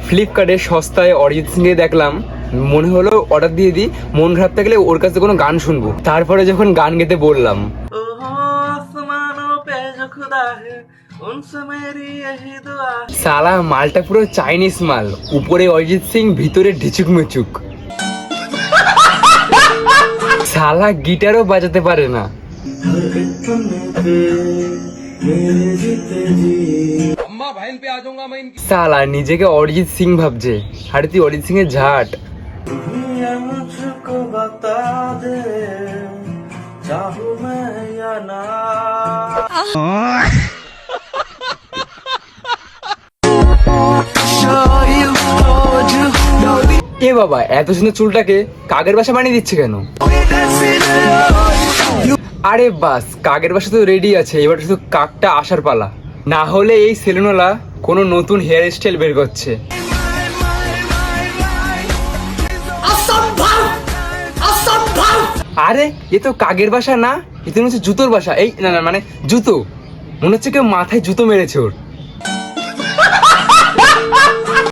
ফ্লিপকার্টে সস্তায় অরিজিৎ সিং এর দেখলাম, মনে হলো অর্ডার দিয়ে দিই, মন খারাপ থাকলে ওর কাছে কোনো গান শুনবো। তারপরে যখন গান গেতে বললাম, সালা মালটা পুরো চাইনিজ মাল, উপরে অরিজিৎ সিং, ভিতরে ঢিচুক মুচুক। সালা গিটারও বাজাতে পারে না। সালা নিজেকে অরিজিৎ সিং ভাবছে, আরে তুই অরিজিৎ সিং এর ঝাট। এ বাবা, এত সুন্দর চুলটাকে কাকের বাসা বানিয়ে দিচ্ছে কেন? আরে বাস, কাকের বাসা তো রেডি আছে, এবার শুধু কাকটা আসার পালা। না হলে এই সেলুনওয়ালা কোনো নতুন হেয়ার স্টাইল বের করছে। আরে এ তো কাকের বাসা না, এ তো হচ্ছে জুতোর বাসা। এই না না, মানে জুতো, মনে হচ্ছে কেউ মাথায় জুতো মেরেছে ওর।